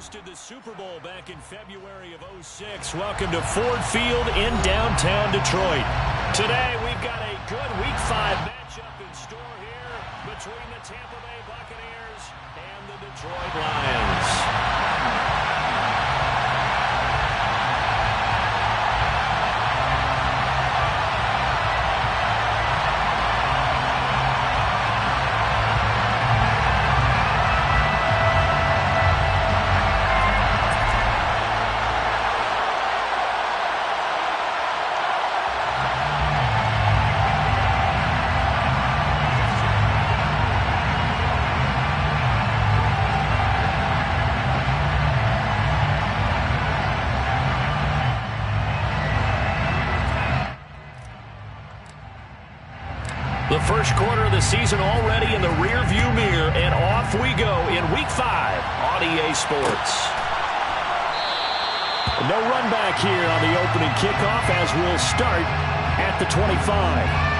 hosted the Super Bowl back in February of '06. Welcome to Ford Field in downtown Detroit. Today we've got a good Week 5 matchup in store here between the Tampa Bay Buccaneers and the Detroit Lions. The first quarter of the season already in the rear-view mirror, and off we go in Week 5 on EA Sports. No run back here on the opening kickoff as we'll start at the 25.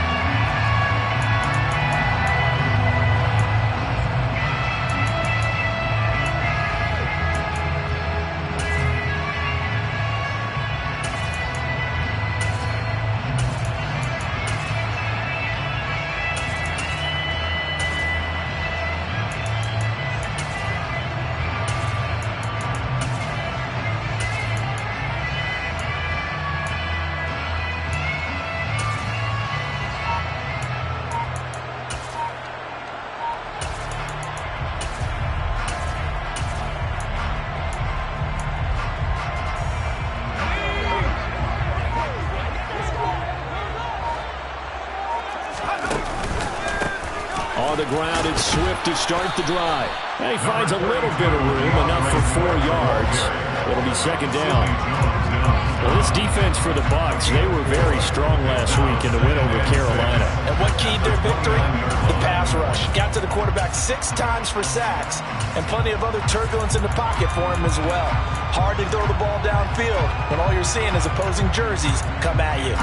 On the ground, it's Swift to start the drive. And he finds a little bit of room, enough for 4 yards. It'll be second down. Well, this defense for the Bucs, they were very strong last week in the win over Carolina. And what keyed their victory? The pass rush. Got to the quarterback 6 times for sacks, and plenty of other turbulence in the pocket for him as well. Hard to throw the ball downfield when all you're seeing is opposing jerseys come at you.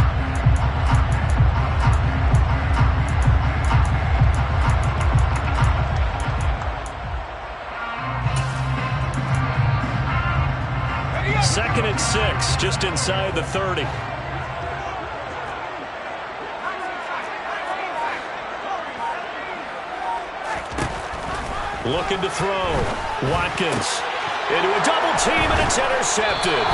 Second and 6, just inside the 30. Looking to throw. Watkins into a double team, and it's intercepted.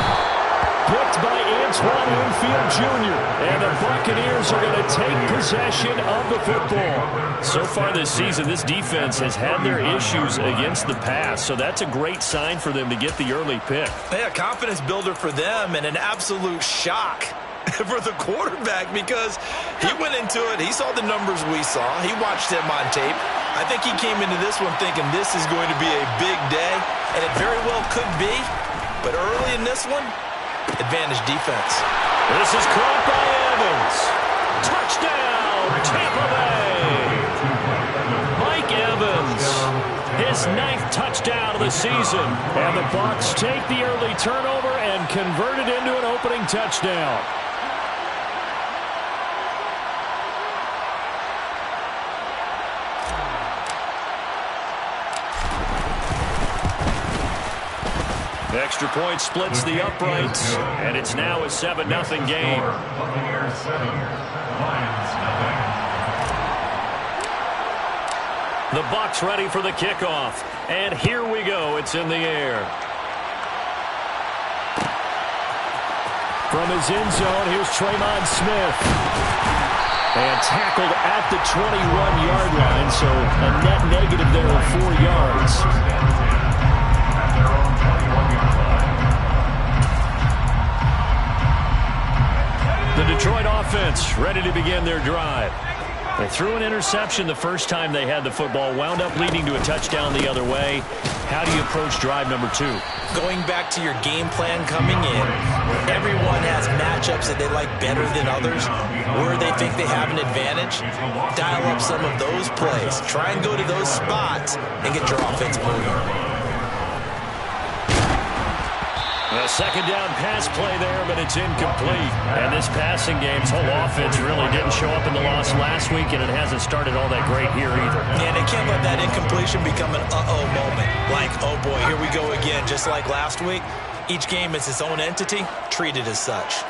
Picked by Antoine Winfield Jr. And the Buccaneers are going to take possession of the football. So far this season, this defense has had their issues against the pass, so that's a great sign for them to get the early pick. Yeah, confidence builder for them and an absolute shock for the quarterback because he went into it. He saw the numbers we saw. He watched him on tape. I think he came into this one thinking this is going to be a big day, and it very well could be. But early in this one, advantage defense. This is caught by Evans. Touchdown, Tampa Bay. Mike Evans, his 9th touchdown of the season. And the Bucs take the early turnover and convert it into an opening touchdown. Extra point splits the uprights, and it's now a 7-0 game. The Bucs ready for the kickoff, and here we go. It's in the air. From his end zone, here's Tremon Smith. And tackled at the 21-yard line, so a net negative there of 4 yards. The Detroit offense ready to begin their drive. They threw an interception the first time they had the football, wound up leading to a touchdown the other way. How do you approach drive number 2? Going back to your game plan coming in, everyone has matchups that they like better than others, where they think they have an advantage. Dial up some of those plays. Try and go to those spots and get your offense moving. A second down pass play there, but it's incomplete. And this passing game's whole offense really didn't show up in the loss last week, and it hasn't started all that great here either. Yeah, they can't let that incompletion become an uh-oh moment. Like, oh boy, here we go again, just like last week. Each game is its own entity, treated as such.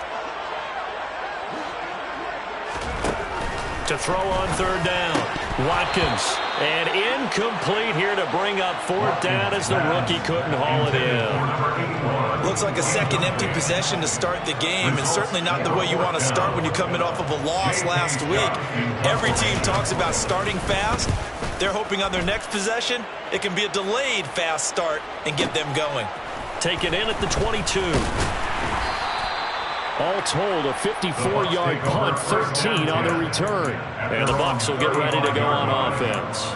To throw on third down, Watkins. And incomplete here to bring up fourth down as the rookie couldn't haul it in. Looks like a second empty possession to start the game, and certainly not the way you want to start when you're coming off of a loss last week. Every team talks about starting fast. They're hoping on their next possession, it can be a delayed fast start and get them going. Taken in at the 22. All told, a 54-yard punt, 13 on the return. And the Bucs will get ready to go on offense.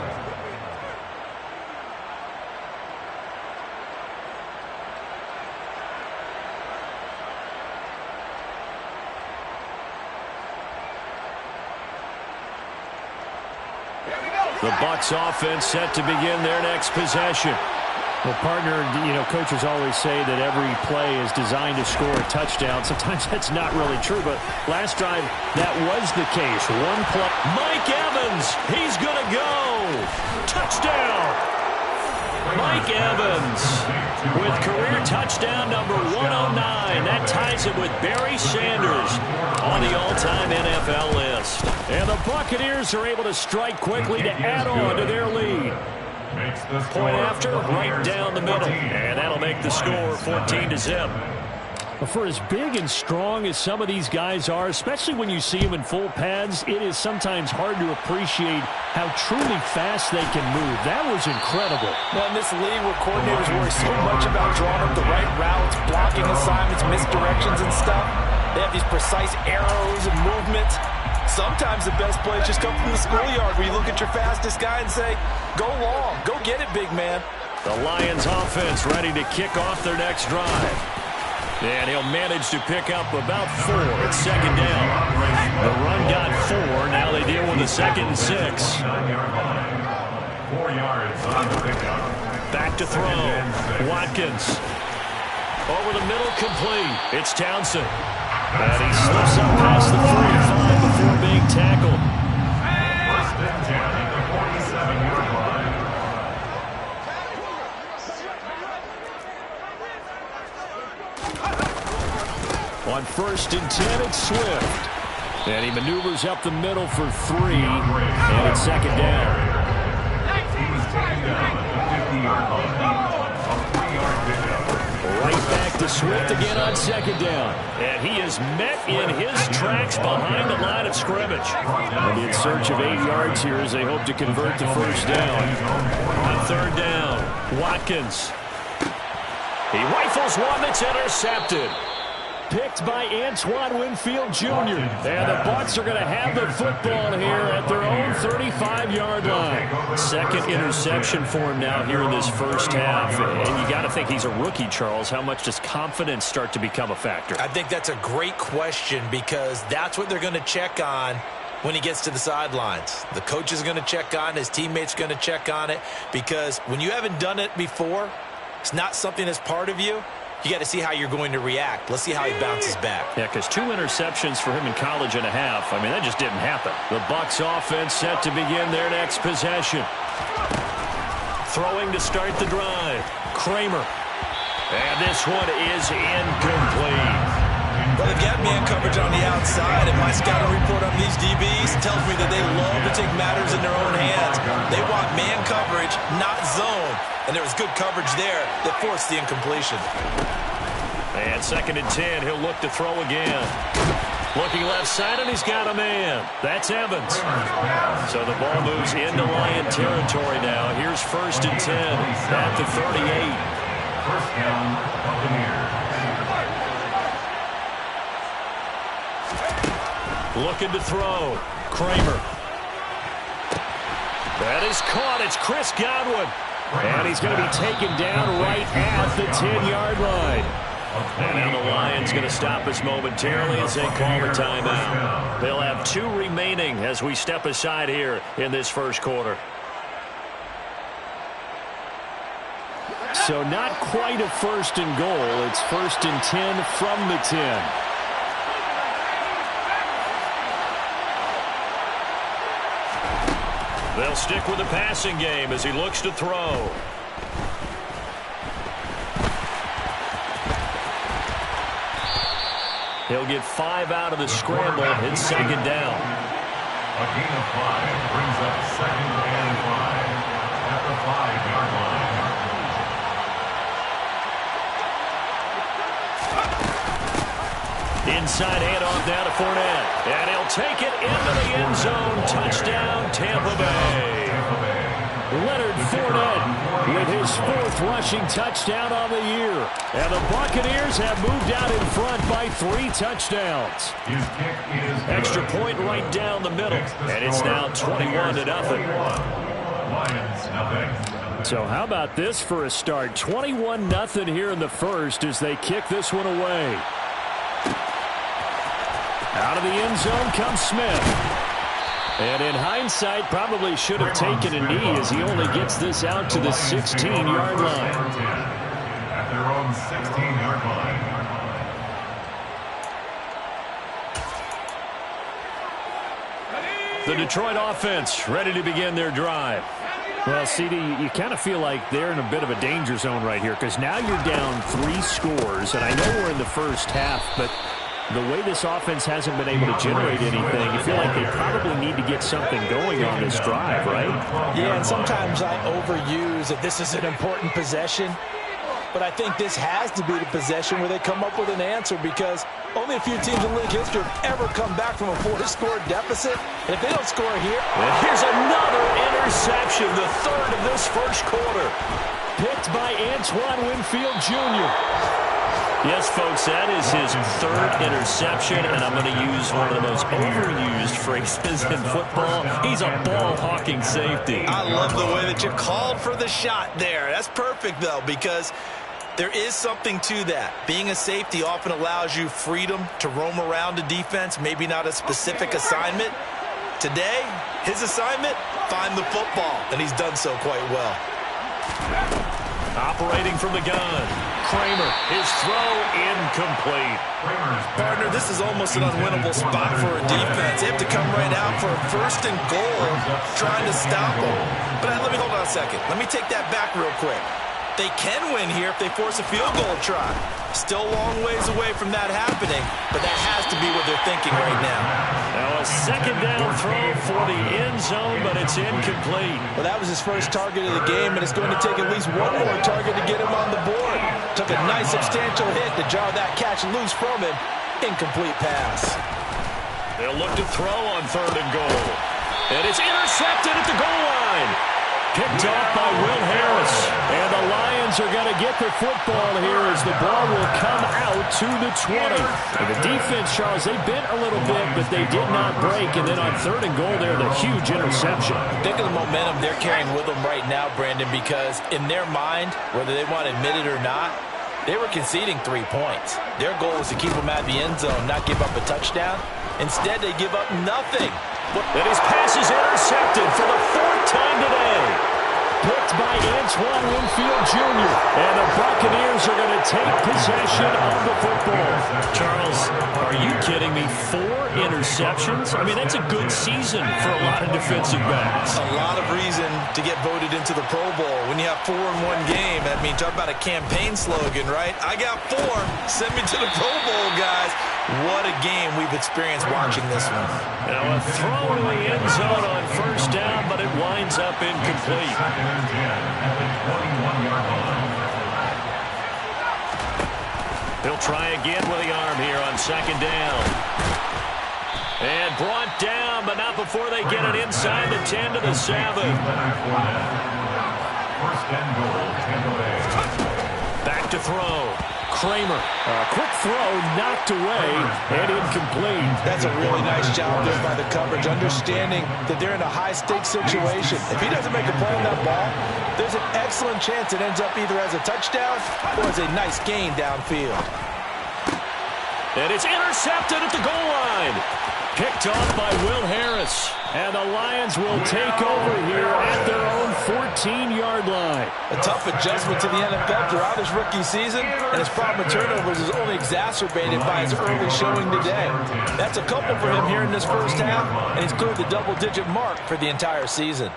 The Bucs offense set to begin their next possession. Well, partner, coaches always say that every play is designed to score a touchdown. Sometimes that's not really true, but last drive, that was the case. One play. Mike Evans, he's going to go. Touchdown. Mike Evans with career touchdown number 109. That ties him with Barry Sanders on the all-time NFL list. And the Buccaneers are able to strike quickly to add on to their lead. Point after, right down the middle. And that'll make the score 14-0. For as big and strong as some of these guys are, especially when you see them in full pads, it is sometimes hard to appreciate how truly fast they can move. That was incredible. Well, in this league where coordinators worry so much about drawing up the right routes, blocking assignments, misdirections and stuff, they have these precise arrows and movements. Sometimes the best plays just come from the schoolyard where you look at your fastest guy and say, go long, go get it, big man. The Lions offense ready to kick off their next drive. And he'll manage to pick up about 4 at second down. The run got 4. Now they deal with a 2nd and 6. 4 yards on the pickup. Back to throw. Watkins. Over the middle, complete. It's Townsend. And he slips up past the 45 before being tackled. First and 10 at the 47-yard line. On 1st and 10, it's Swift. And he maneuvers up the middle for 3. And it's second down. He's taken down at the 50-yard line. A 3-yard pickup. Right back to Swift again on second down. And he is met in his tracks behind the line of scrimmage. They'll be in search of 8 yards here as they hope to convert the first down. On third down, Watkins. He rifles one that's intercepted. Picked by Antoine Winfield Jr. And the Bucs are going to have the football here at their own 35-yard line. Second interception for him now here in this first half. And you got to think he's a rookie, Charles. How much does confidence start to become a factor? I think that's a great question because that's what they're going to check on when he gets to the sidelines. The coach is going to check on it. His teammates are going to check on it because when you haven't done it before, it's not something that's part of you. You got to see how you're going to react. Let's see how he bounces back. Yeah, because 2 interceptions for him in college and a half. I mean, that just didn't happen. The Bucs offense set to begin their next possession. Throwing to start the drive. Kramer. And this one is incomplete. Well, they've got man coverage on the outside, and my scouting report on these DBs tells me that they love to take matters in their own hands. They want man coverage, not zone. And there was good coverage there that forced the incompletion. And 2nd and 10, he'll look to throw again. Looking left side, and he's got a man. That's Evans. So the ball moves into Lion territory now. Here's 1st and 10 at the 38. First down, Buccaneers. Looking to throw. Kramer. That is caught. It's Chris Godwin. And he's going to be taken down right at the 10-yard line. And now the Lions going to stop us momentarily as they call the timeout. They'll have 2 remaining as we step aside here in this first quarter. So not quite a 1st and goal. It's 1st and 10 from the 10. They'll stick with the passing game as he looks to throw. He'll get 5 out of the scramble. It's 2nd down. A gain of 5 brings up 2nd and 5 at the 5-yard line. Inside handoff now to Fournette. And he'll take it into the end zone. Touchdown, Tampa Bay. Leonard Fournette with his 4th rushing touchdown on the year. And the Buccaneers have moved out in front by 3 touchdowns. His kick is good. Extra point right down the middle. And it's now 21-0. Lions, nothing. So how about this for a start? 21-0 here in the first as they kick this one away. Out of the end zone comes Smith. And in hindsight, probably should have taken a knee as he only gets this out to the 16-yard line. At their own 16-yard line. The Detroit offense ready to begin their drive. Well, CD, you kind of feel like they're in a bit of a danger zone right here because now you're down 3 scores, and I know we're in the first half, but the way this offense hasn't been able to generate anything, you feel like they probably need to get something going on this drive, right? Yeah, and sometimes I overuse that this is an important possession. But I think this has to be the possession where they come up with an answer because only a few teams in league history have ever come back from a 4-score deficit. And if they don't score here... And here's another interception, the 3rd of this first quarter. Picked by Antoine Winfield Jr. Yes, folks, that is his 3rd interception, and I'm going to use one of the most overused phrases in football. He's a ball-hawking safety. I love the way that you called for the shot there. That's perfect, though, because there is something to that. Being a safety often allows you freedom to roam around a defense, maybe not a specific assignment. Today, his assignment, find the football, and he's done so quite well. Operating from the gun. Kramer, his throw incomplete. Partner, this is almost an unwinnable spot for a defense. They have to come right out for a 1st and goal, trying to stop them. But let me hold on a second. Let me take that back real quick. They can win here if they force a field goal try. Still a long ways away from that happening, but that has to be what they're thinking right now. Now a 2nd down throw for the end zone, but it's incomplete. Well, that was his first target of the game, and it's going to take at least one more target to get him on the board. Took a nice substantial hit to jar that catch loose from him. Incomplete pass. They'll look to throw on 3rd and goal. And it's intercepted at the goal line. Picked off by Will Harris. And the Lions are going to get the football here as the ball will come out to the 20. And the defense, Charles, they bent a little bit, but they did not break. And then on 3rd and goal there, the huge interception. Think of the momentum they're carrying with them right now, Brandon, because in their mind, whether they want to admit it or not, they were conceding 3 points. Their goal was to keep them out of the end zone, not give up a touchdown. Instead, they give up nothing. And his pass is intercepted for the 4th time today. Picked by Antoine Winfield Jr. And the Buccaneers are going to take possession of the football. Charles, are you kidding me? 4 interceptions? I mean, that's a good season for a lot of defensive backs. A lot of reason to get voted into the Pro Bowl. When you have 4 in one game, I mean, talk about a campaign slogan, right? I got 4. Send me to the Pro Bowl, guys. What a game we've experienced watching this one. Now a throw to the end zone on 1st down, but it winds up incomplete. 2nd and 10 at the 21-yard line. He'll try again with the arm here on 2nd down. And brought down, but not before they get it inside the 10 to the 7. 1st and goal, Tampa Bay. Back to throw. Kramer, a quick throw knocked away and incomplete. That's a really nice job there by the coverage, understanding that they're in a high-stakes situation. If he doesn't make a play on that ball, there's an excellent chance it ends up either as a touchdown or as a nice gain downfield. And it's intercepted at the goal line. Picked off by Will Harris. And the Lions will take over here at their own 14-yard line. A tough adjustment to the NFL throughout his rookie season, and his problem with turnovers is only exacerbated by his early showing today. That's a couple for him here in this first half, and he's cleared the double-digit mark for the entire season.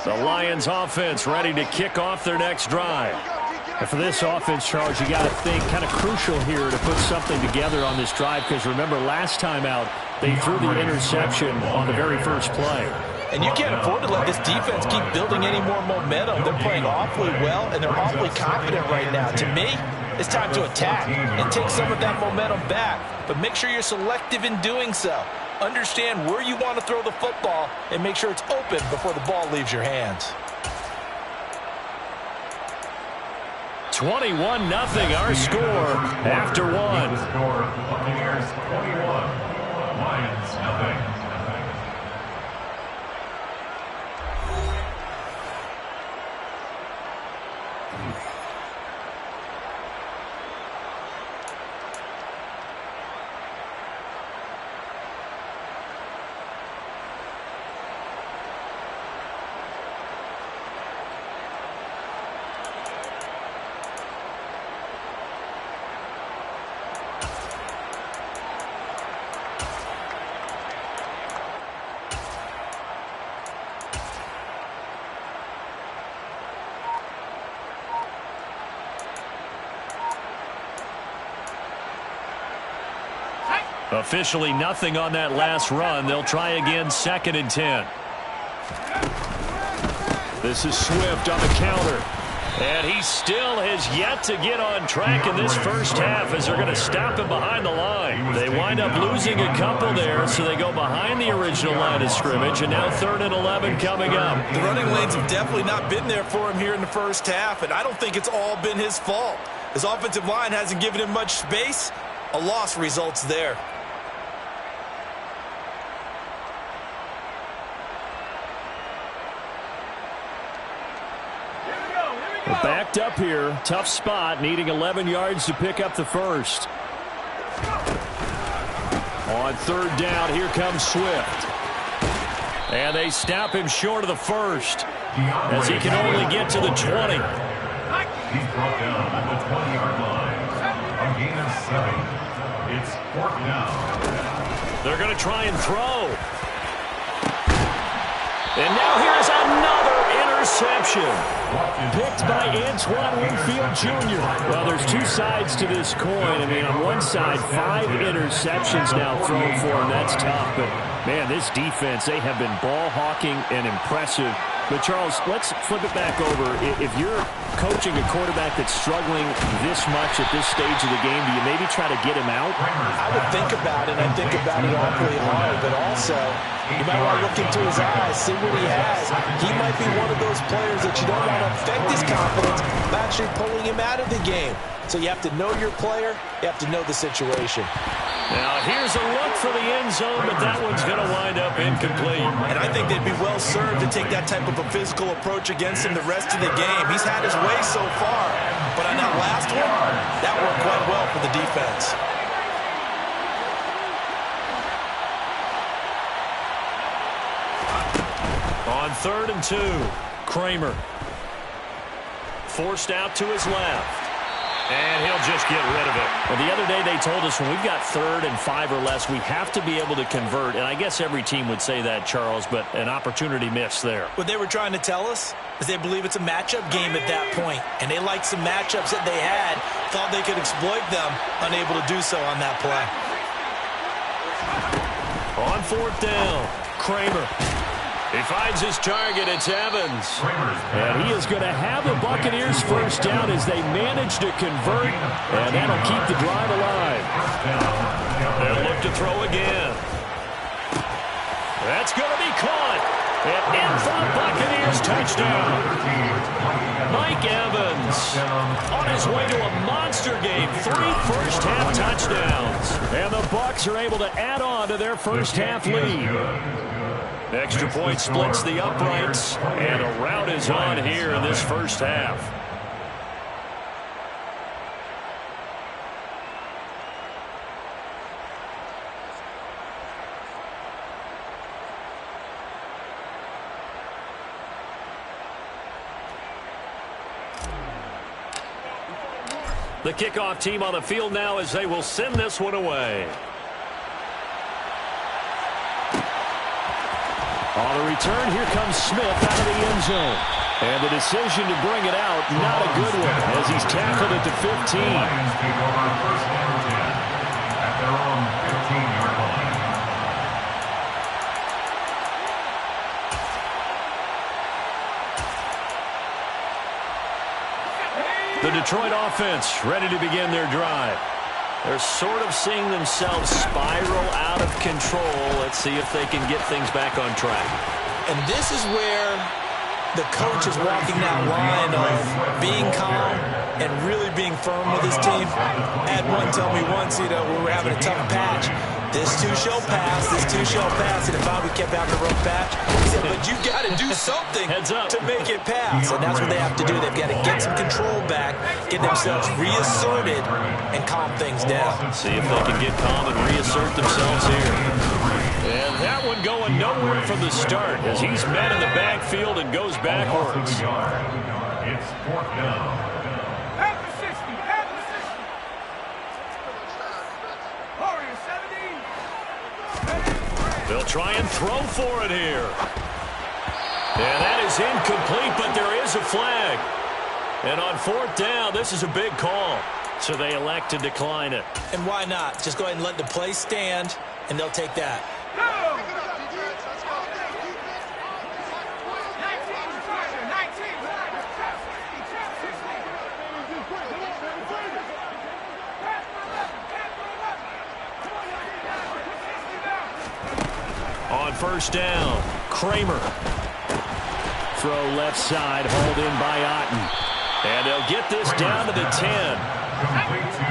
The Lions offense ready to kick off their next drive. And for this offense, Charles, you got to think kind of crucial here to put something together on this drive, because remember last time out they threw the interception on the very first play. And you can't afford to let this defense keep building any more momentum. They're playing awfully well, and they're awfully confident right now. To me, it's time to attack and take some of that momentum back. But make sure you're selective in doing so. Understand where you want to throw the football and make sure it's open before the ball leaves your hands. 21-0 our score after one. The score, Buccaneers 21, Lions nothing. Officially nothing on that last run. They'll try again, 2nd and 10. This is Swift on the counter. And he still has yet to get on track in this first half as they're going to stop him behind the line. They wind up losing a couple there, so they go behind the original line of scrimmage, and now 3rd and 11 coming up. The running lanes have definitely not been there for him here in the first half, and I don't think it's all been his fault. His offensive line hasn't given him much space. A loss results there. Backed up here, tough spot, needing 11 yards to pick up the first. On 3rd down, here comes Swift. And they stop him short of the first, as he can only get to the 20. He's brought down at the 20-yard line. A gain of 7. It's 4th down. They're going to try and throw. And now here's another interception. Picked by Antoine Winfield Jr. Well, there's two sides to this coin. I mean, on one side, 5 interceptions now thrown for him. That's tough. But, man, this defense, they have been ball hawking and impressive. But, Charles, let's flip it back over. If you're coaching a quarterback that's struggling this much at this stage of the game, do you maybe try to get him out? I would think about it, and I think about it awfully hard, but also you might want to look into his eyes, see what he has. He might be one of those players that you don't want to affect his confidence by actually pulling him out of the game. So you have to know your player, you have to know the situation. Now, here's a look for the end zone, but that one's going to wind up incomplete. And I think they'd be well served to take that type of a physical approach against him the rest of the game. He's had his way so far, but on that last one, that worked quite well for the defense. On 3rd and 2, Kramer. Forced out to his left. And he'll just get rid of it. Well, the other day they told us when we've got 3rd and 5 or less, we have to be able to convert. And I guess every team would say that, Charles, but an opportunity missed there. What they were trying to tell us is they believe it's a matchup game at that point. And they liked some matchups that they had, thought they could exploit them, unable to do so on that play. On 4th down, Kramer. He finds his target. It's Evans. And he is going to have the Buccaneers first down as they manage to convert. And that'll keep the drive alive. They'll look to throw again. That's going to be caught. And in for the Buccaneers touchdown. Mike Evans on his way to a monster game. 3 first-half touchdowns. And the Bucs are able to add on to their first-half lead. Extra point splits the uprights. And a rout is on here in this first half. The kickoff team on the field now as they will send this one away. On the return, here comes Smith out of the end zone. And the decision to bring it out, not a good one, as he's tackled at the 15. Lions take over first and 10 at their own 15-yard line. The Detroit offense ready to begin their drive. They're sort of seeing themselves spiral out of control. Let's see if they can get things back on track. And this is where the coach is walking that line of being calm and really being firm with his team. I had one tell me once, we were having a tough patch. This too shall pass, this too shall pass. And if we kept having a rough patch, he said, but you got to do something to make it pass. And that's what they have to do. They've got to get some control back, get themselves reasserted, and calm things down. See if they can get calm and reassert themselves here. And that one going nowhere from the start as he's met in the backfield and goes backwards. It's fourth down. They'll try and throw for it here. And that is incomplete, but there is a flag. And on fourth down, this is a big call. So they elect to decline it. And why not? Just go ahead and let the play stand, and they'll take that. On first down, Kramer. Throw left side, hauled in by Otten. And they'll get this down to the 10.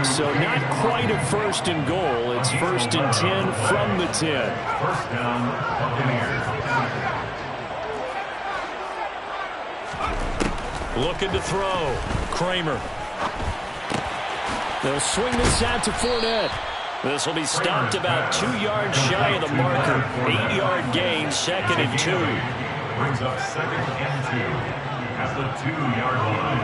So not quite a first and goal. It's first and 10 from the 10. First down, Buccaneers. Looking to throw. Kramer. They'll swing this out to Fournette. This will be stopped about 2 yards shy of the marker. 8-yard gain, 2nd and 2. Brings up 2nd and 2 at the 2-yard line.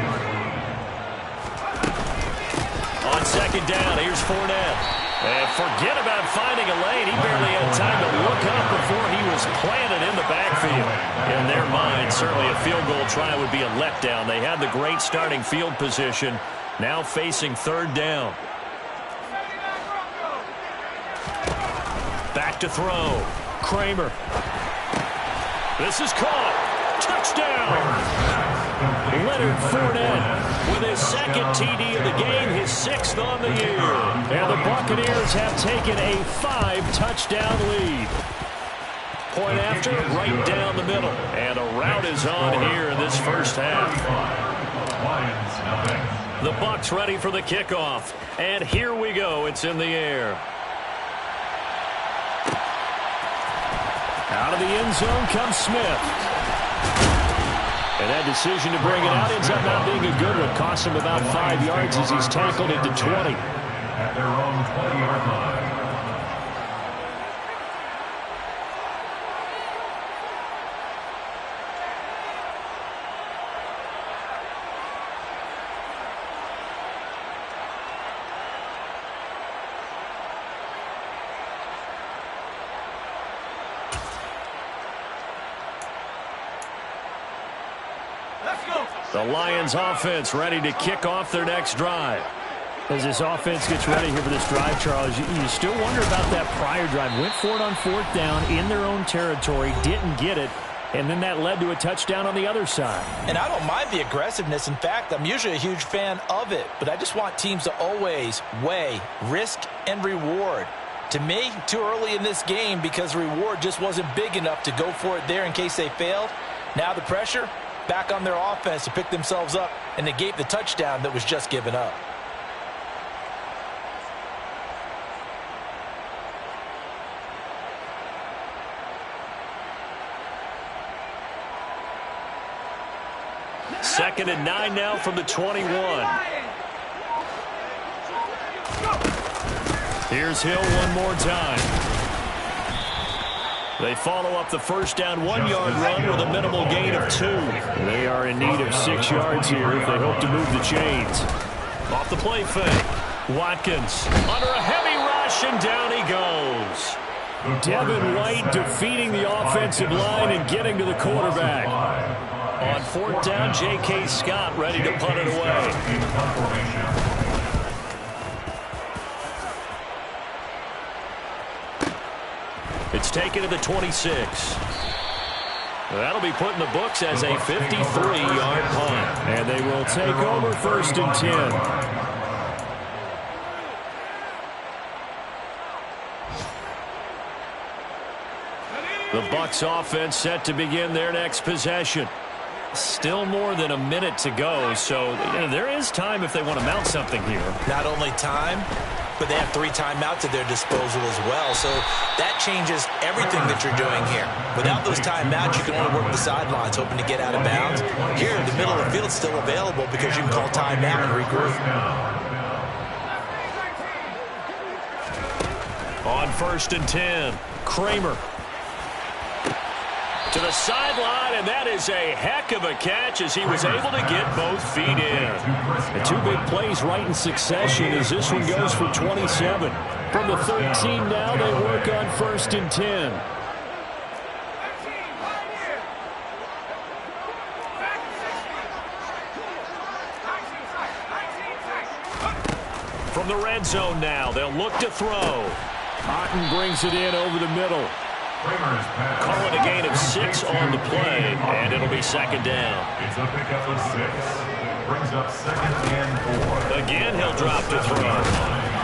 On second down, here's Fournette. And forget about finding a lane. He barely had time to look up before he was planted in the backfield. In their mind, certainly a field goal try would be a letdown. They had the great starting field position, now facing third down. Back to throw. Kramer. This is caught. Touchdown. Leonard Fournette with his second TD of the game, his 6th on the year. And the Buccaneers have taken a 5-touchdown lead. Point after, right down the middle. And a rout is on here in this first half. The Bucs ready for the kickoff. And here we go. It's in the air. Out of the end zone comes Smith. And that decision to bring it out ends up not being a good one. Costs him about 5 yards as he's tackled at the 20. At their own 20-yard line. The Lions offense ready to kick off their next drive. As this offense gets ready here for this drive, Charles, you still wonder about that prior drive. Went for it on fourth down in their own territory, didn't get it, and then that led to a touchdown on the other side. And I don't mind the aggressiveness. In fact, I'm usually a huge fan of it, but I just want teams to always weigh risk and reward. To me, too early in this game because the reward just wasn't big enough to go for it there in case they failed. Now the pressure back on their offense to pick themselves up and negate the touchdown that was just given up. Second and 9 now from the 21. Here's Hill one more time. They follow up the first down 1-yard run with a minimal gain of 2. They are in need of 6 yards here if they hope to move the chains. Off the play fake. Watkins under a heavy rush, and down he goes. Devin White defeating the offensive line and getting to the quarterback. On fourth down, J.K. Scott ready to punt it away. It's taken to the 26. That'll be put in the books as a 53-yard punt. And they will take over first and 10. The Bucs offense set to begin their next possession. Still more than a minute to go, so there is time if they want to mount something here. Not only time, but they have 3 timeouts at their disposal as well, so that changes everything that you're doing here. Without those timeouts, you can only work the sidelines, hoping to get out of bounds. Here, the middle of the field's still available because you can call timeout and regroup. On first and 10, Kramer. To the sideline, and that is a heck of a catch as he was able to get both feet in. The 2 big plays right in succession as this one goes for 27. From the 13 now, they work on first and 10. From the red zone now, they'll look to throw. Otten brings it in over the middle. Call it a gain of 6 on the play, and it'll be second down. It's a pickup of 6. Brings up second and 4. Again, he'll drop to throw.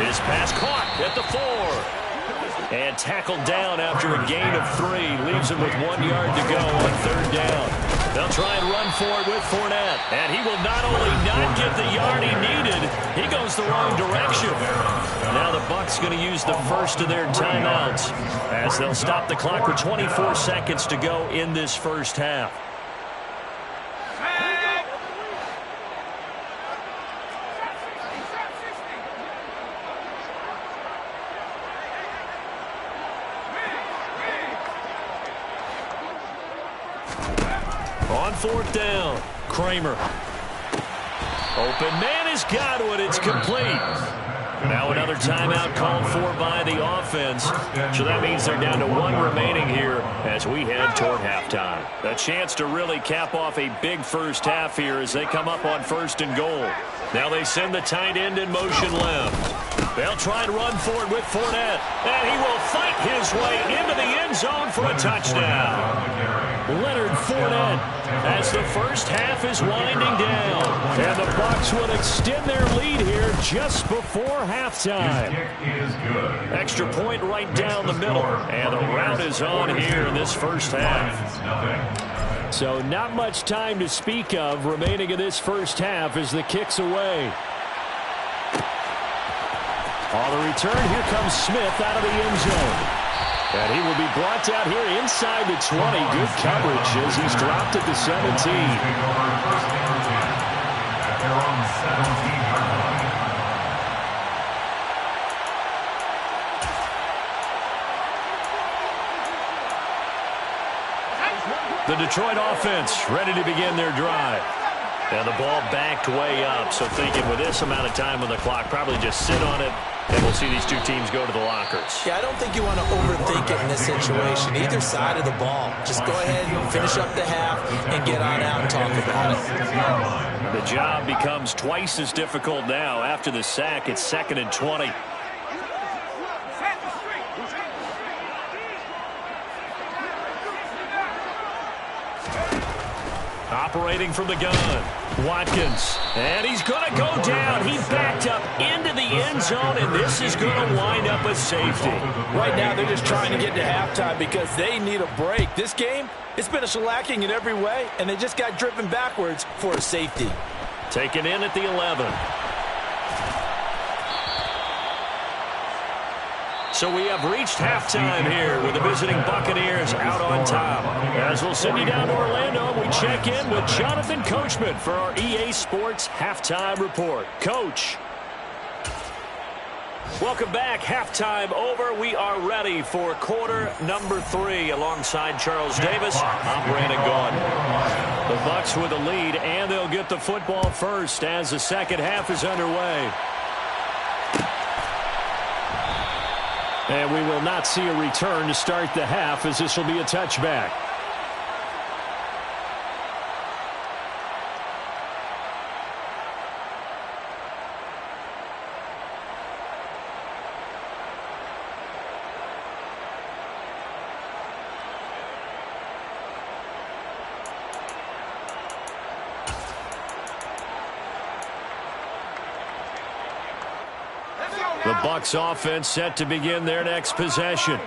His pass caught at the 4. And tackled down after a gain of 3. Leaves him with 1 yard to go on third down. They'll try and run for it with Fournette. And he will not only not get the yard he needed, he goes the wrong direction. Now the Bucs going to use the first of their timeouts as they'll stop the clock with 24 seconds to go in this first half. On fourth down, Kramer. Open man has got it. It's complete. Now another timeout called for by the offense. So that means they're down to 1 remaining here as we head toward halftime. A chance to really cap off a big first half here as they come up on first and goal. Now they send the tight end in motion left. They'll try and run for it with Fournette. And he will fight his way into the end zone for a touchdown. Leonard Fournette as the first half is winding down. And the Bucs will extend their lead here just before halftime. Extra point right down the middle. And the route is on here in this first half. So not much time to speak of remaining in this first half as the kick's away. On the return, here comes Smith out of the end zone. And he will be brought down here inside the 20. Good coverage as he's dropped at the 17. The Detroit offense ready to begin their drive. And the ball backed way up, so thinking with this amount of time on the clock, probably just sit on it, and we'll see these 2 teams go to the lockers. Yeah, I don't think you want to overthink it in this situation. Either side of the ball. Just go ahead and finish up the half and get on out and talk about it. The job becomes twice as difficult now. After the sack, it's second and 20. Operating from the gun, Watkins. And he's going to go down. He backed up into the end zone, and this is going to wind up a safety. Right now, they're just trying to get to halftime because they need a break. This game, it's been a shellacking in every way, and they just got driven backwards for a safety. Taken in at the 11. So we have reached halftime here with the visiting Buccaneers out on top. As we'll send you down to Orlando, we check in with Jonathan Coachman for our EA Sports Halftime Report. Coach. Welcome back. Halftime over. We are ready for quarter number 3 alongside Charles Davis. I'm Brandon Gaudin. The Bucs with the lead, and they'll get the football first as the second half is underway. And we will not see a return to start the half, as this will be a touchback. The Bucs offense set to begin their next possession.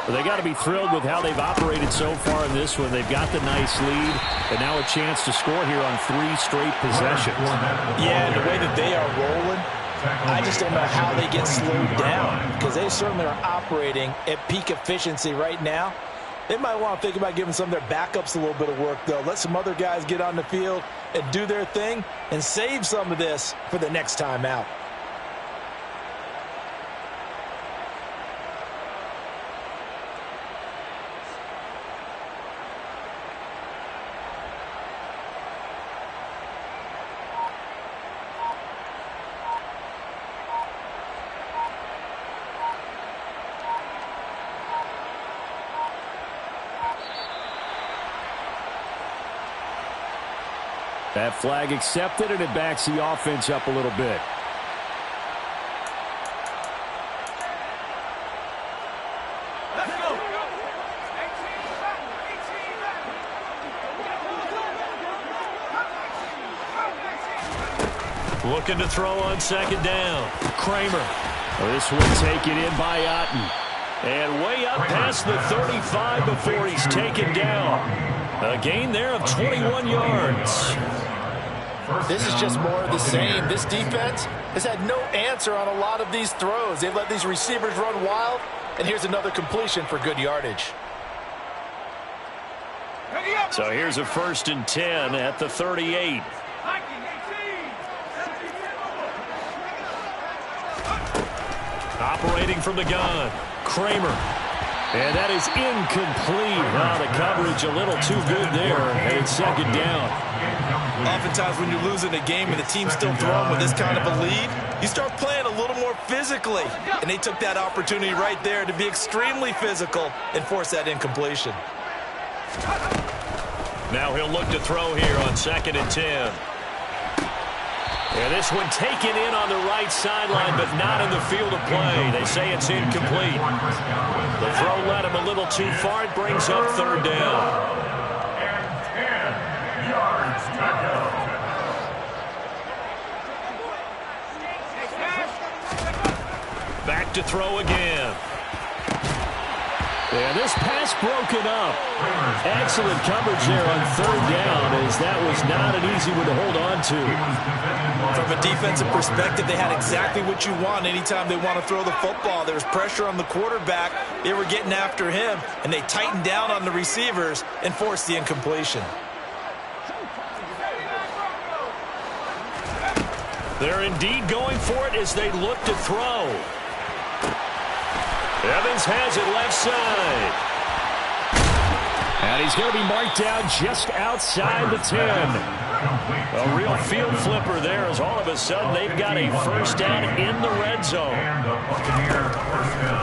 Well, they got to be thrilled with how they've operated so far in this one. They've got the nice lead, and now a chance to score here on 3 straight possessions. Yeah, and the way that they are rolling, I just don't know how they get slowed down, because they certainly are operating at peak efficiency right now. They might want to think about giving some of their backups a little bit of work, though. Let some other guys get on the field and do their thing and save some of this for the next time out. That flag accepted, and it backs the offense up a little bit. Looking to throw on second down. Kramer. This one taken in by Otten. And way up past the 35 before he's taken down. A gain there of 21 yards. This is just more of the same. This defense has had no answer on a lot of these throws. They've let these receivers run wild, and here's another completion for good yardage. So here's a 1st and 10 at the 38. Operating from the gun, Kramer. And that is incomplete. Wow, the coverage a little too good there, and it's second down. Oftentimes when you're losing a game and the team's still throwing with this kind of a lead, you start playing a little more physically. And they took that opportunity right there to be extremely physical and force that incompletion. Now he'll look to throw here on 2nd and 10. And this one taken in on the right sideline, but not in the field of play. They say it's incomplete. The throw led him a little too far. It brings up 3rd down. And 10 yards to go. Back to throw again. And this pass broken up. Excellent coverage there on 3rd down, as that was not an easy one to hold on to. From a defensive perspective, they had exactly what you want anytime they want to throw the football. There was pressure on the quarterback. They were getting after him, and they tightened down on the receivers and forced the incompletion. They're indeed going for it as they look to throw. Evans has it left side. And he's going to be marked down just outside the 10. A real field flipper there, as all of a sudden they've got a 1st down in the red zone.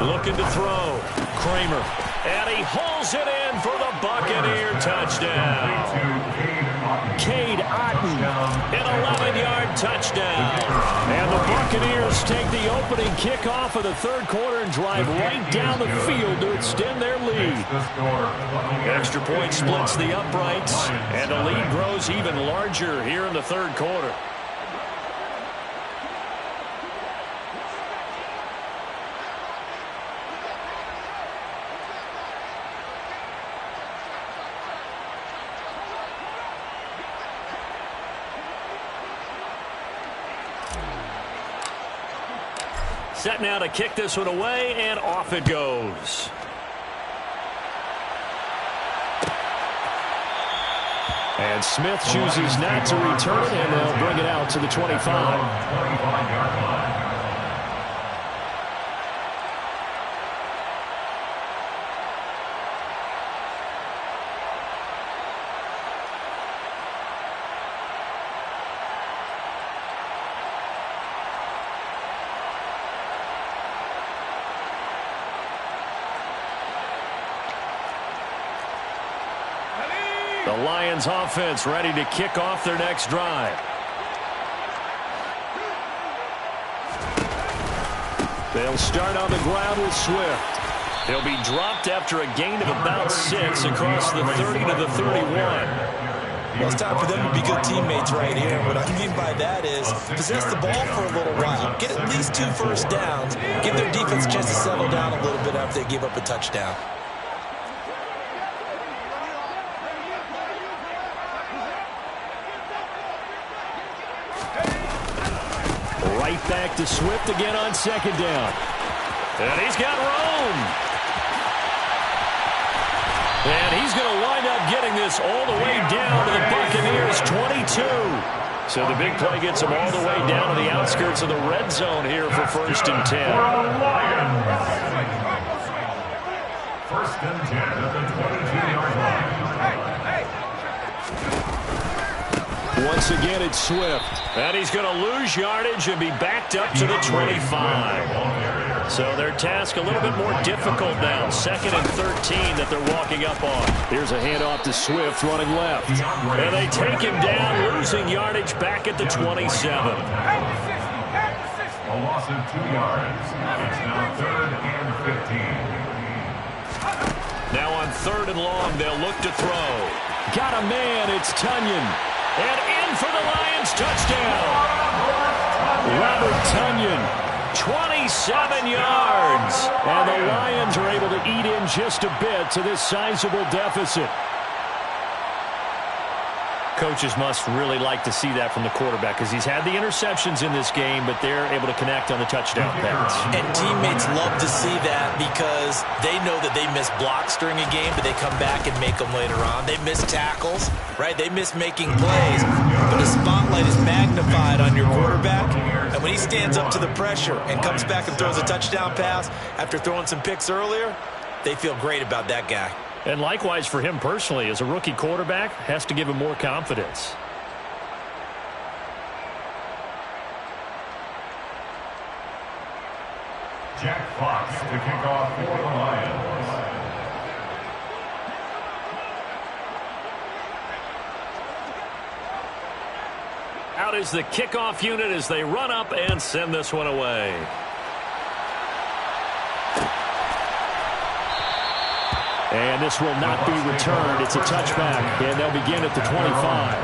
Looking to throw. Kramer. And he hauls it in for the Buccaneer touchdown. Cade Otten, an 11-yard touchdown. And the Buccaneers take the opening opening kickoff of the third quarter and drive right down the field to extend their lead. Extra point splits the uprights, and the lead grows even larger here in the third quarter. Set now to kick this one away, and off it goes. And Smith chooses not to return it, and they'll bring it out to the 25. The Lions offense ready to kick off their next drive. They'll start on the ground with Swift. He'll be dropped after a gain of about 6 across the 30 to the 31. Well, it's time for them to be good teammates right here. What I mean by that is possess the ball for a little while. Get at least 2 first downs. Give their defense a chance to settle down a little bit after they give up a touchdown. Right back to Swift again on second down. And he's got room. And he's going to wind up getting this all the way down to the Buccaneers' 22. So the big play gets him all the way down to the outskirts of the red zone here for 1st and 10. First and 10 at the 22-yard line. Once again, it's Swift. And he's going to lose yardage and be backed up to the 25. So their task a little bit more difficult now. 2nd and 13 that they're walking up on. Here's a handoff to Swift running left. And they take him down, losing yardage back at the 27. A loss of 2 yards. It's now 3rd and 15. Now on 3rd and long, they'll look to throw. Got a man, it's Tonyan. And in for the Lions touchdown. Robert Tonyan, 27 yards. And the Lions are able to eat in just a bit to this sizable deficit. Coaches must really like to see that from the quarterback because he's had the interceptions in this game, but they're able to connect on the touchdown pass. And teammates love to see that because they know that they miss blocks during a game, but they come back and make them later on. They miss tackles, right? They miss making plays, but the spotlight is magnified on your quarterback. And when he stands up to the pressure and comes back and throws a touchdown pass after throwing some picks earlier, they feel great about that guy. And likewise for him personally, as a rookie quarterback, has to give him more confidence. Jack Fox to kick off for the Lions. Out is the kickoff unit as they run up and send this one away. And this will not be returned. It's a touchback, and they'll begin at the 25.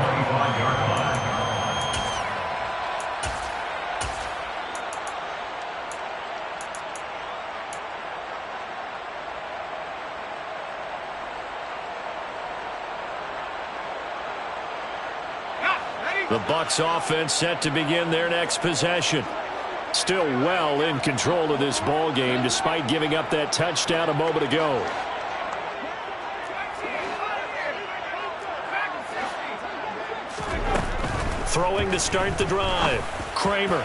The Bucs offense set to begin their next possession. Still well in control of this ball game despite giving up that touchdown a moment ago. Throwing to start the drive. Kramer.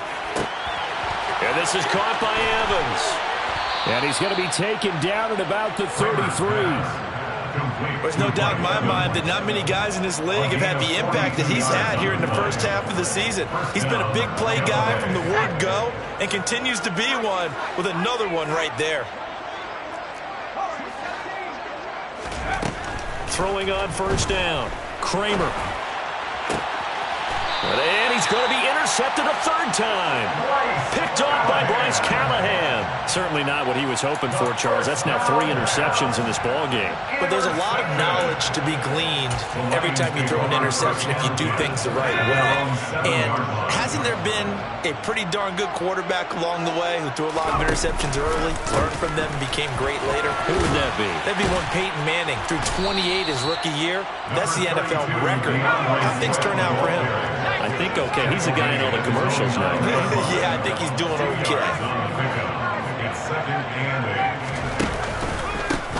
And this is caught by Evans. And he's going to be taken down at about the 33. There's no doubt in my mind that not many guys in this league have had the impact that he's had here in the first half of the season. He's been a big play guy from the word go and continues to be one with another one right there. Throwing on 1st down. Kramer. And he's going to be intercepted a third time. Picked off by Bryce Callahan. Certainly not what he was hoping for, Charles. That's now 3 interceptions in this ball game. But there's a lot of knowledge to be gleaned every time you throw an interception if you do things the right way. And hasn't there been a pretty darn good quarterback along the way who threw a lot of interceptions early, learned from them, and became great later? Who would that be? That'd be one Peyton Manning. Threw 28 his rookie year. That's the NFL record. How things turn out for him? I think okay. He's the guy in all the commercials now. Yeah, I think he's doing okay. It's 2nd and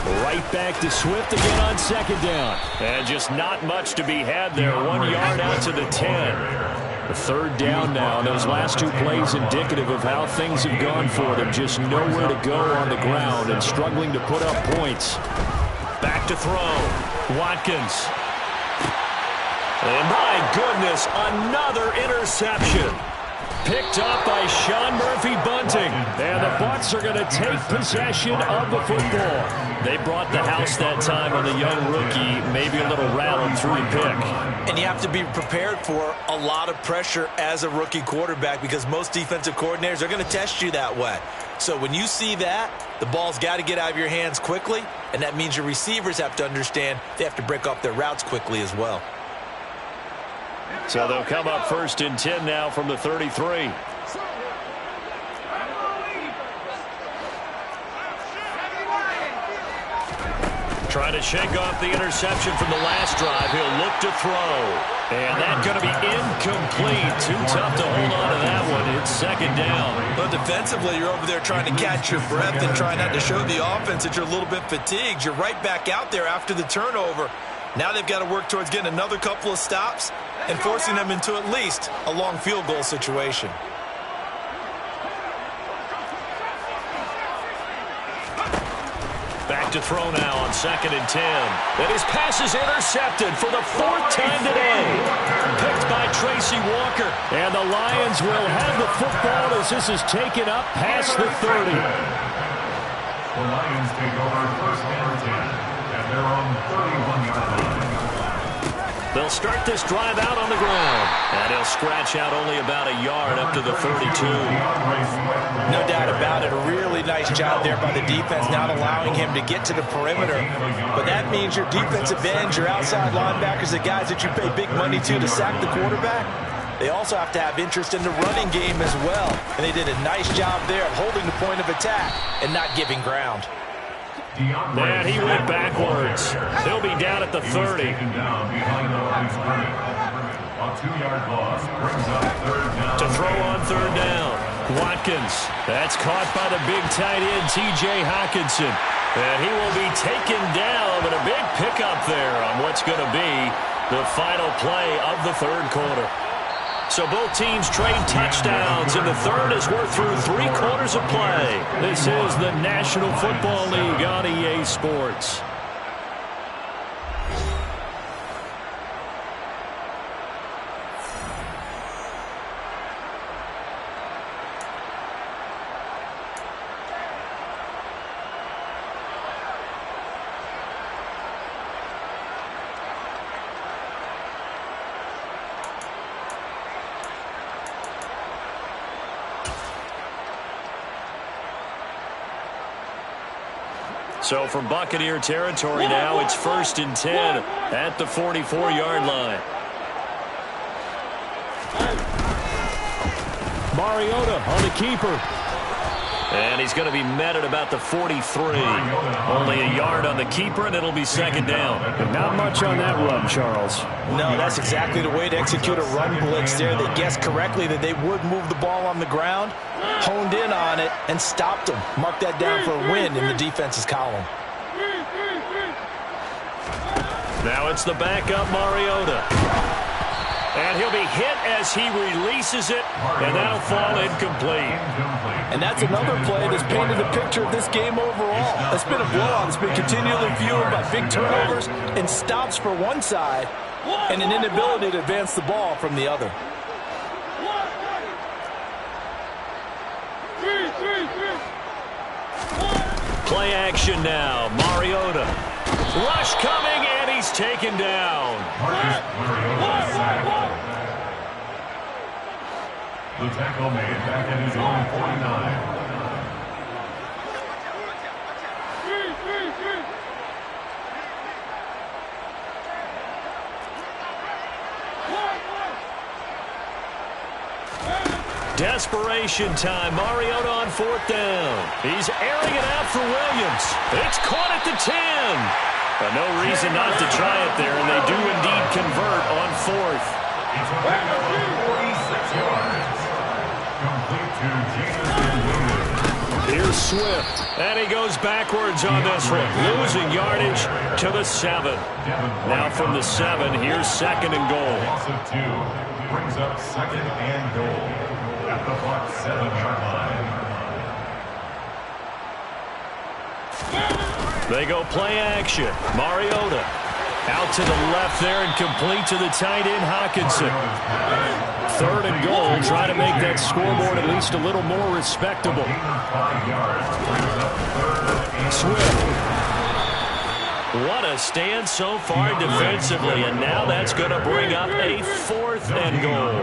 8. Right back to Swift again on 2nd down. And just not much to be had there. 1 yard out to the 10. The 3rd down now. Those last 2 plays indicative of how things have gone for them. Just nowhere to go on the ground and struggling to put up points. Back to throw. Watkins. And my goodness, another interception. Picked up by Sean Murphy-Bunting. And the Bucs are going to take possession of the football. They brought the house that time on the young rookie, maybe a little rattled through the pick. And you have to be prepared for a lot of pressure as a rookie quarterback because most defensive coordinators are going to test you that way. So when you see that, the ball's got to get out of your hands quickly, and that means your receivers have to understand they have to break off their routes quickly as well. So they'll come up 1st and 10 now from the 33. Trying to shake off the interception from the last drive. He'll look to throw. And that's going to be incomplete. Too tough to hold on to that one. It's 2nd down. But defensively, you're over there trying to catch your breath and try not to show the offense that you're a little bit fatigued. You're right back out there after the turnover. Now they've got to work towards getting another couple of stops and forcing them into at least a long field goal situation. Back to throw now on 2nd and 10. And his pass is intercepted for the 4th time today. Picked by Tracy Walker. And the Lions will have the football as this is taken up past the 30. The Lions take over 1st and 10 at their own 31-yard line. They'll start this drive out on the ground. And he'll scratch out only about a yard up to the 32. No doubt about it. A really nice job there by the defense, not allowing him to get to the perimeter. But that means your defensive ends, your outside linebackers, the guys that you pay big money to sack the quarterback, they also have to have interest in the running game as well. And they did a nice job there of holding the point of attack and not giving ground. And he went backwards. He'll be down at the 30. To throw on 3rd down. Watkins. That's caught by the big tight end, T.J. Hockenson. And he will be taken down, but a big pickup there on what's going to be the final play of the 3rd quarter. So both teams trade touchdowns, and the 3rd as we're through 3 quarters of play. This is the National Football League on EA Sports. So from Buccaneer territory now, it's 1st and 10 at the 44-yard line. Mariota on the keeper. And he's going to be met at about the 43. Only a yard on the keeper, and it'll be 2nd down. And not much on that run, Charles. No, that's exactly the way to execute a run blitz there. They guessed correctly that they would move the ball on the ground, honed in on it, and stopped them. Mark that down for a win in the defense's column. Now it's the backup Mariota. And he'll be hit as he releases it, and that'll fall incomplete. And that's another play that's painted the picture of this game overall. It's been a blowout. It's been continually fueled by big turnovers and stops for one side and an inability to advance the ball from the other. Play action now. Mariota. Rush coming, and he's taken down. The tackle made back at his own 49. Desperation time. Mariota on 4th down. He's airing it out for Williams. It's caught at the 10. But no reason not to try it there, and they do indeed convert on 4th. It's a backup of 46 yards. Complete to Jameson Williams. Here's Swift, and he goes backwards on this one, losing yardage to the 7. Now from the 7, here's 2nd and goal. Loss of 2 brings up 2nd and goal at the Bucs 7-yard line. They go play action. Mariota out to the left there and complete to the tight end, Hockenson. 3rd and goal. Try to make that scoreboard at least a little more respectable. Swift. What a stand so far defensively, and now that's going to bring up a 4th and goal.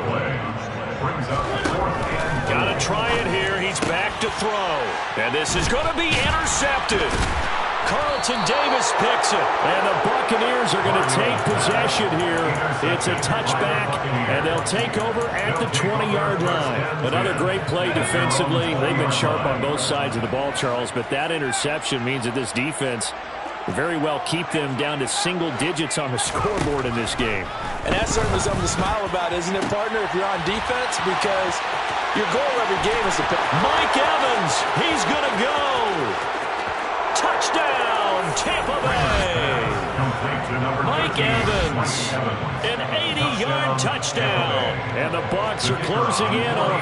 Got to try it here. He's back to throw. And this is going to be intercepted. Carlton Davis picks it, and the Buccaneers are going to take possession here. It's a touchback, and they'll take over at the 20-yard line. Another great play defensively. They've been sharp on both sides of the ball, Charles, but that interception means that this defense very well keep them down to single digits on the scoreboard in this game. And that's certainly something to smile about, isn't it, partner, if you're on defense? Because your goal every game is to pick. Mike Evans, he's going to go. Touchdown, Tampa Bay. Mike Evans, an 80-yard touchdown. And the Bucs are closing in on a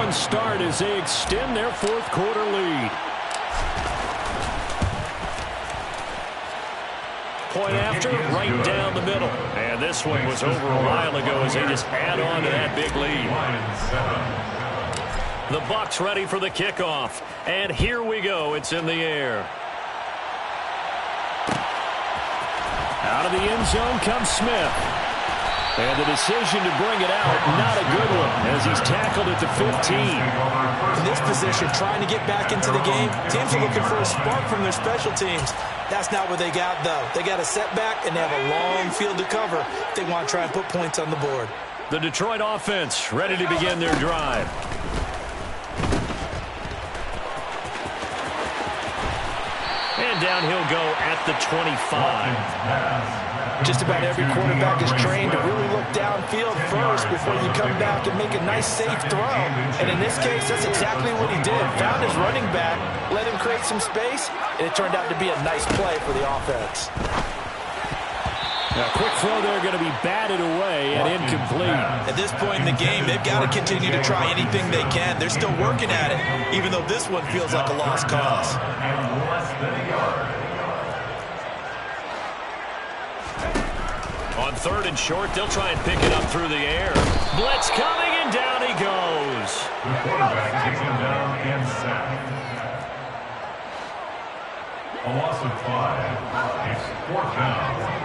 4-1 start as they extend their 4th quarter lead. Point after, right down the middle. And this one was over a while ago as they just add on to that big lead. The Bucs ready for the kickoff. And here we go. It's in the air. Out of the end zone comes Smith. And the decision to bring it out, not a good one, as he's tackled at the 15. In this position, trying to get back into the game, teams are looking for a spark from their special teams. That's not what they got, though. They got a setback, and they have a long field to cover if they want to try and put points on the board. The Detroit offense ready to begin their drive. And down he'll go at the 25. Just about every quarterback is trained to really look downfield first before you come back and make a nice, safe throw. And in this case, that's exactly what he did. Found his running back, let him create some space, and it turned out to be a nice play for the offense. Now, quick throw there going to be batted away and incomplete. At this point in the game, they've got to continue to try anything they can. They're still working at it, even though this one feels like a lost cause. On 3rd and short, they'll try and pick it up through the air. Blitz coming, and down he goes. The quarterback takes him down and sacked. A loss of 5. It's 4th down.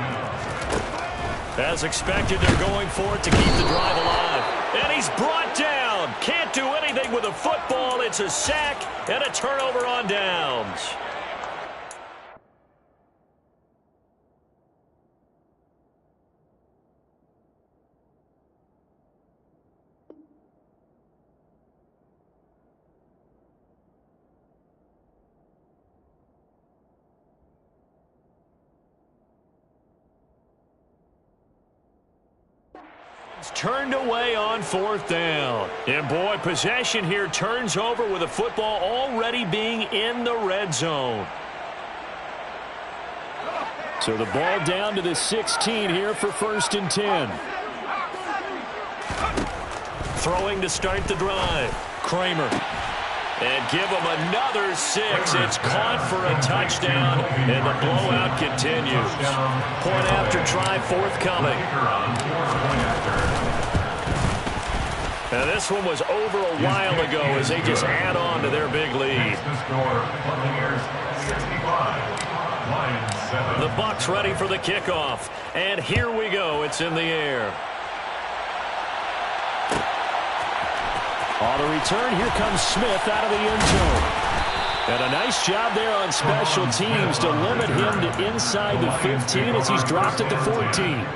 As expected, they're going for it to keep the drive alive. And he's brought down. Can't do anything with a football. It's a sack and a turnover on downs. Turned away on 4th down. And boy, possession here turns over with the football already being in the red zone. So the ball down to the 16 here for 1st and 10. Throwing to start the drive. Kramer. And give him another 6. It's caught for a touchdown, and the blowout continues. Point after try forthcoming. Now this one was over a while ago as they just add on to their big lead. The Bucs ready for the kickoff. And here we go. It's in the air. On the return, here comes Smith out of the end zone. And a nice job there on special teams to limit him to inside the 15 as he's dropped at the 14.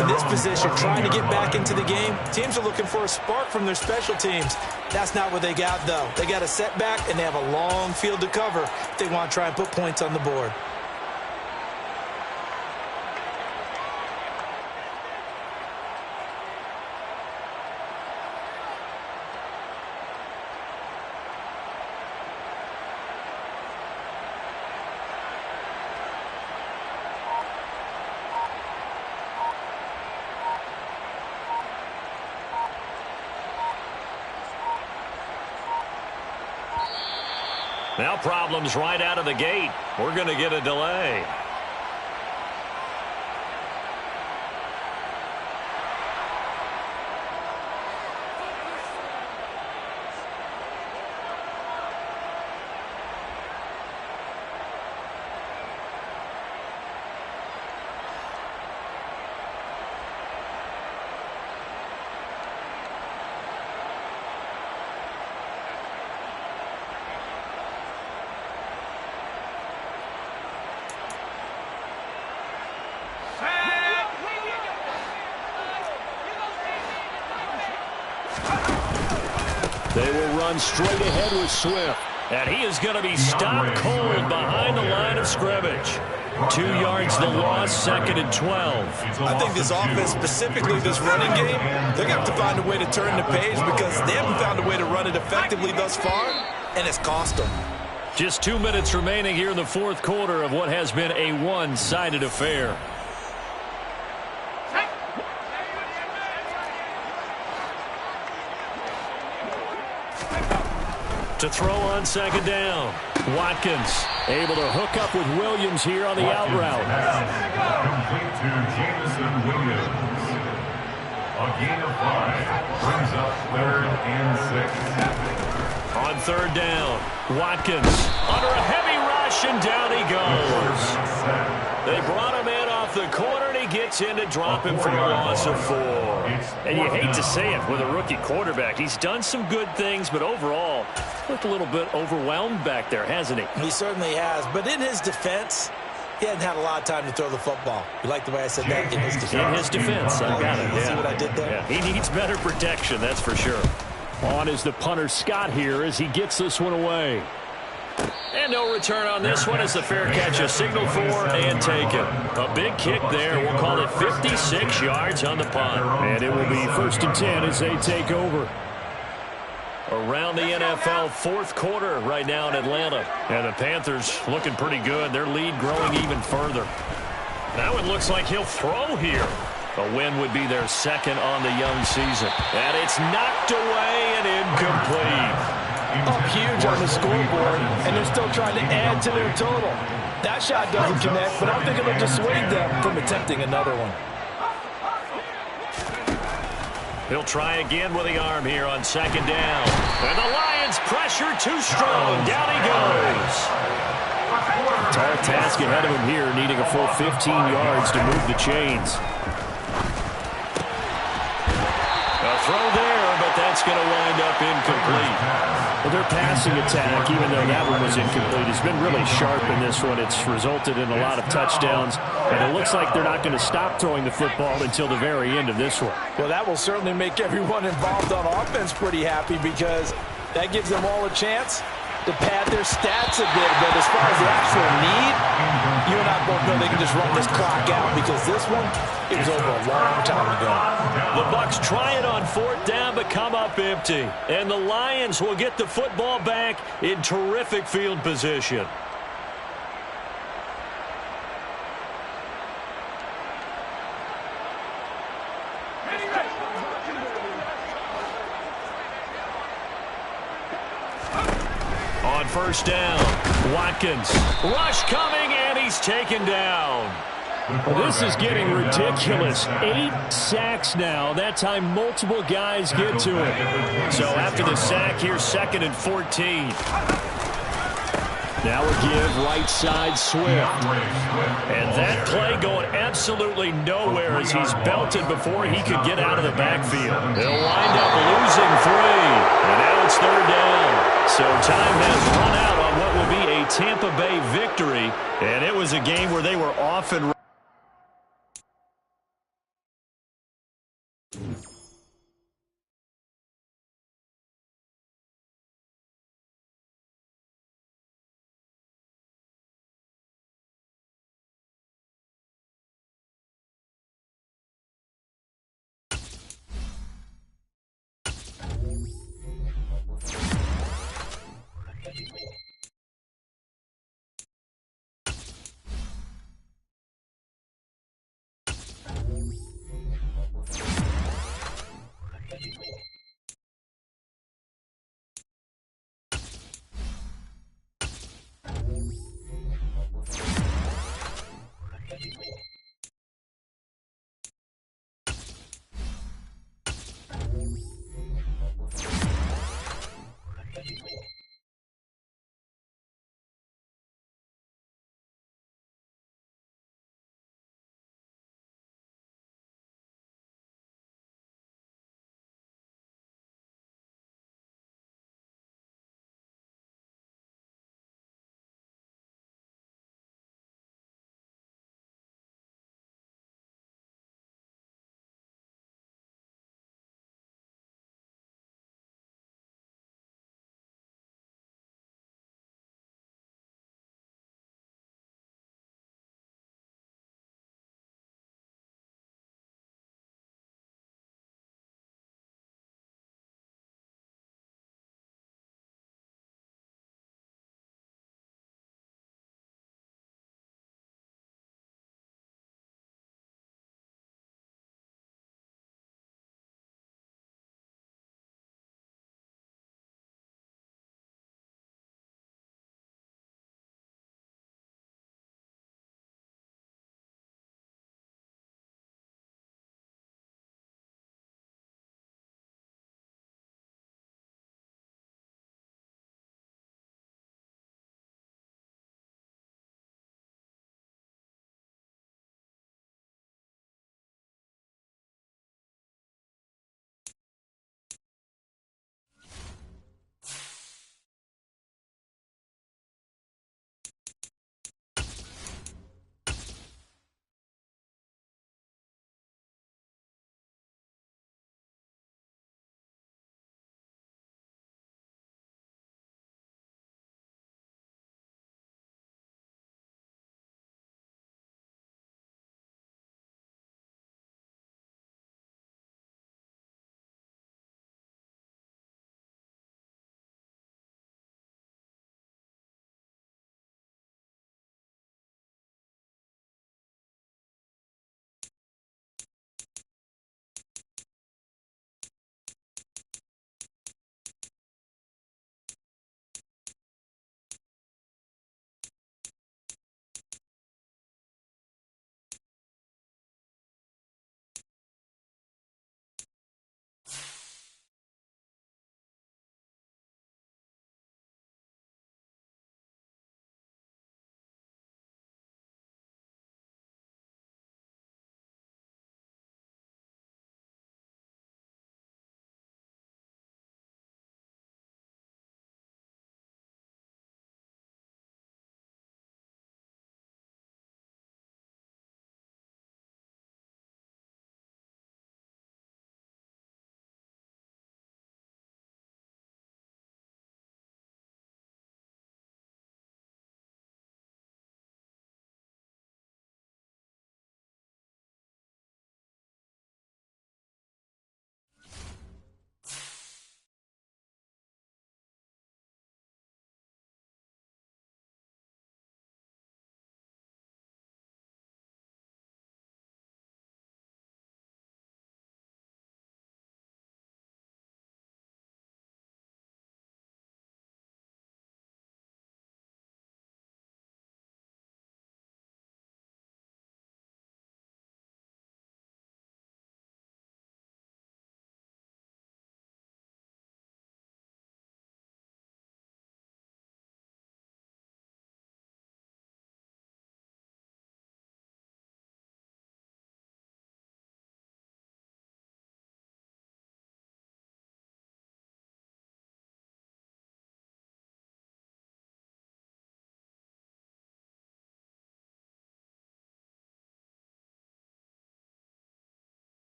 In this position, trying to get back into the game, teams are looking for a spark from their special teams. That's not what they got, though. They got a setback, and they have a long field to cover if they want to try and put points on the board. Now problems right out of the gate. We're going to get a delay. They will run straight ahead with Swift. And he is going to be stopped cold behind the line of scrimmage. 2 yards the loss, 2nd and 12. I think this offense, specifically this running game, they're going to have to find a way to turn the page because they haven't found a way to run it effectively thus far, and it's cost them. Just 2 minutes remaining here in the fourth quarter of what has been a one-sided affair. To throw on 2nd down. Watkins able to hook up with Williams here on the out route. Complete to Jameson Williams. A gain of 5 brings up 3rd and 6. On 3rd down, Watkins under a heavy rush, and down he goes. They brought him in off the corner, and he gets in to drop him for a loss of 4. And you hate to say it with a rookie quarterback. He's done some good things, but overall, looked a little bit overwhelmed back there, hasn't he? He certainly has. But in his defense, he hadn't had a lot of time to throw the football. You like the way I said that? In his defense. In his defense, I got it. You see what I did there? Yeah. He needs better protection, that's for sure. On is the punter Scott here as he gets this one away. And no return on this one as the fair catch is signaled for and taken. A big kick there. We'll call it 56 yards on the punt. And it will be 1st and 10 as they take over. Around the NFL fourth quarter right now in Atlanta. And the Panthers looking pretty good. Their lead growing even further. Now it looks like he'll throw here. A win would be their 2nd on the young season. And it's knocked away and incomplete. Up huge on the scoreboard, and they're still trying to add to their total. That shot doesn't connect, but I think it'll dissuade them from attempting another one. He'll try again with the arm here on 2nd down. And the Lions pressure too strong. Down he goes. Tall task ahead of him here, needing a full 15 yards to move the chains. A throw there, but that's going to wind up incomplete. Well, their passing attack, even though that one was incomplete, has been really sharp in this one. It's resulted in a lot of touchdowns, and it looks like they're not going to stop throwing the football until the very end of this one. Well, that will certainly make everyone involved on offense pretty happy because that gives them all a chance to pad their stats a bit. But as far as the actual need, you and I both know they can just run this clock out because this one, it was over a long time ago. The Bucs try it on 4th down, but come up empty. And the Lions will get the football back in terrific field position. On 1st down, Watkins. Rush coming, and he's taken down. Well, this is getting ridiculous. 8 sacks now. That time multiple guys get to him. So after the sack, here's 2nd and 14. Now a give right side Swift. And that play going absolutely nowhere as he's belted before he could get out of the backfield. They'll wind up losing 3. And now it's 3rd down. So time has run out on what will be a Tampa Bay victory. And it was a game where they were off and